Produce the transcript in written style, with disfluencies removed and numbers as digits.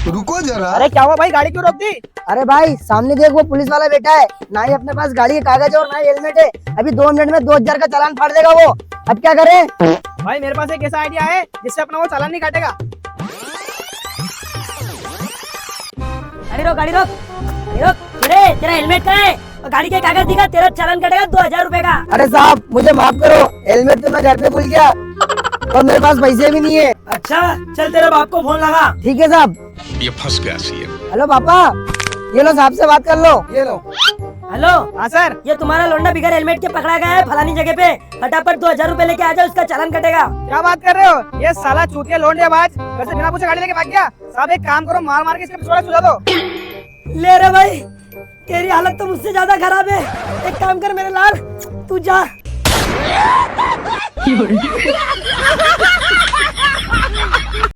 रुको जरा। अरे क्या हुआ भाई, गाड़ी क्यों रोक दी? अरे भाई सामने देख, वो पुलिस वाला बैठा है, ना ही अपने पास गाड़ी के कागज है और ना ही हेलमेट है। अभी 2 मिनट में 2000 का चालान फाड़ देगा वो। अब क्या करें? भाई मेरे पास एक ऐसा आइडिया है जिससे अपना वो चालान नहीं काटेगा। गाड़ी रोक, गाड़ी रोक, गाड़ी रोक। अरे तेरा हेलमेट कहाँ है? और गाड़ी के कागज दिखा, तेरा चालान कटेगा 2000 रुपए का। अरे साहब मुझे माफ करो, हेलमेट तो मैं घर पे भूल गया और मेरे पास पैसे भी नहीं है। अच्छा चल तेरे बाप को फोन लगा। ठीक है साहब। ये फंस गया सीएम। हेलो पापा, ये लो साहब से बात कर लो। ये लो। हेलो हाँ सर। ये तुम्हारा लोंडा बिगर हेलमेट के पकड़ा गया है फलानी जगह पे। फटाफट 2000 रुपए लेके आ जाओ, उसका चालान कटेगा। क्या बात कर रहे हो? ये साला चूतिया लोंडेबाज घर से बिना पूछे गाड़ी लेके भाग गया। साहब एक काम करो, मार मार के इसका पिछवाड़ा सुझा दो। ले रे भाई, तेरी हालत तो मुझसे ज्यादा खराब है। एक काम कर मेरे लाल, तू जा।